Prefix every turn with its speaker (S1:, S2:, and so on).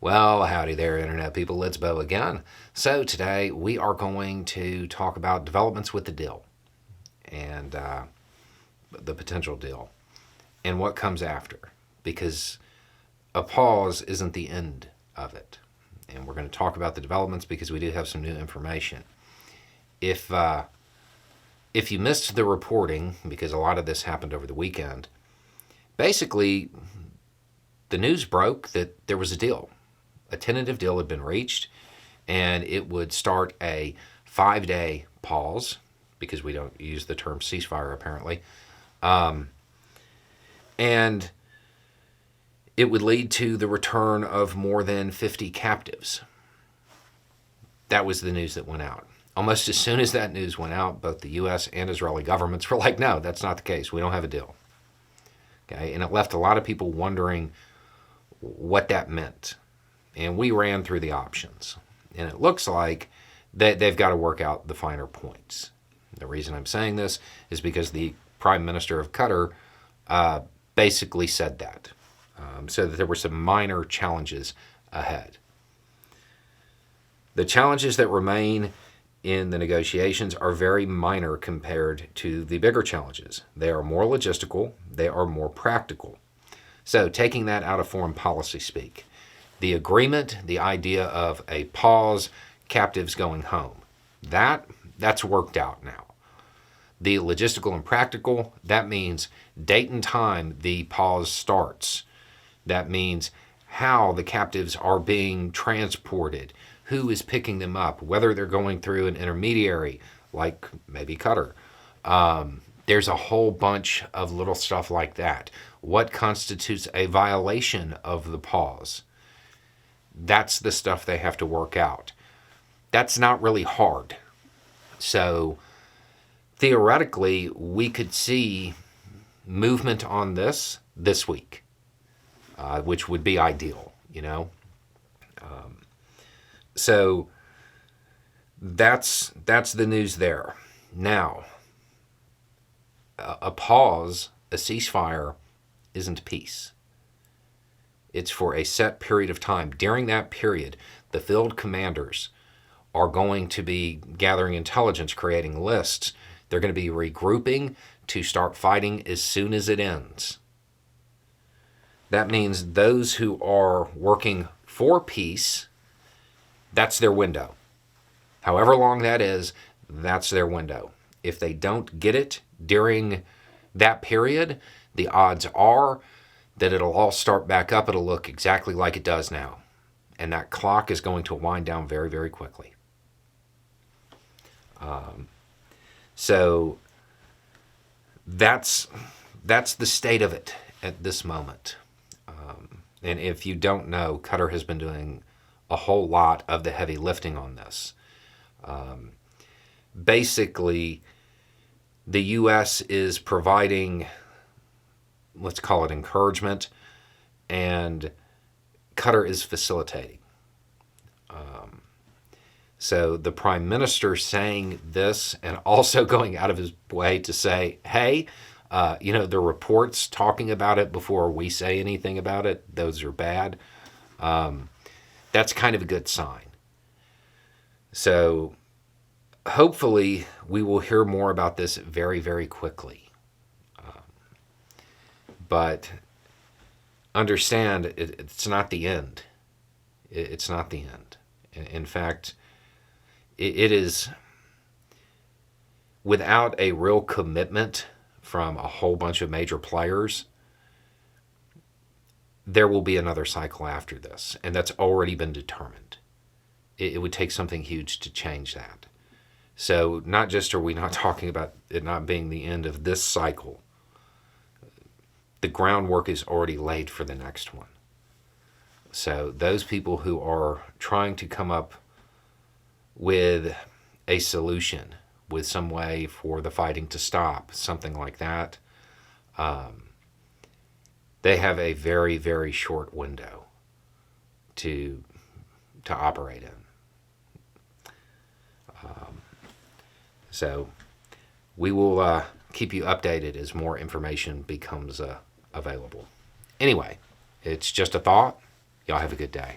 S1: Well, howdy there, Internet people. It's Bo again. So, today we are going to talk about developments with the deal and the potential deal and what comes after. Because a pause isn't the end of it. And we're going to talk about the developments because we do have some new information. If you missed the reporting, because a lot of this happened over the weekend, basically the news broke that there was a deal. A tentative deal had been reached, and it would start a 5-day pause, because we don't use the term ceasefire apparently, and it would lead to the return of more than 50 captives. That was the news that went out. Almost as soon as that news went out, both the U.S. and Israeli governments were like, no, that's not the case. We don't have a deal. Okay, and it left a lot of people wondering what that meant. And we ran through the options. And it looks like they've got to work out the finer points. The reason I'm saying this is because the Prime Minister of Qatar basically said that. So that there were some minor challenges ahead. The challenges that remain in the negotiations are very minor compared to the bigger challenges. They are more logistical. They are more practical. So taking that out of foreign policy speak, the agreement, the idea of a pause, captives going home, that's worked out now. The logistical and practical, that means date and time the pause starts. That means how the captives are being transported, who is picking them up, whether they're going through an intermediary like maybe Qatar. There's a whole bunch of little stuff like that. What constitutes a violation of the pause? That's the stuff they have to work out. That's not really hard. So theoretically, we could see movement on this week, which would be ideal, you know. So that's the news there. Now, a pause, a ceasefire, isn't peace. It's for a set period of time. During that period, the field commanders are going to be gathering intelligence, creating lists. They're going to be regrouping to start fighting as soon as it ends. That means those who are working for peace, that's their window. However long that is, that's their window. If they don't get it during that period, the odds are that it'll all start back up. It'll look exactly like it does now. And that clock is going to wind down very, very quickly. So that's the state of it at this moment. And if you don't know, Qatar has been doing a whole lot of the heavy lifting on this. Basically, the U.S. is providing, let's call it encouragement, and Qatar is facilitating. So the Prime Minister saying this and also going out of his way to say, hey, the reports talking about it before we say anything about it, those are bad. That's kind of a good sign. So hopefully we will hear more about this very, very quickly. But understand, it's not the end. It's not the end. In fact, it is, without a real commitment from a whole bunch of major players, there will be another cycle after this, and that's already been determined. It would take something huge to change that. So not just are we not talking about it not being the end of this cycle, the groundwork is already laid for the next one. So those people who are trying to come up with a solution, with some way for the fighting to stop, something like that, they have a very, very short window to operate in. So we will keep you updated as more information becomes available. Anyway, it's just a thought. Y'all have a good day.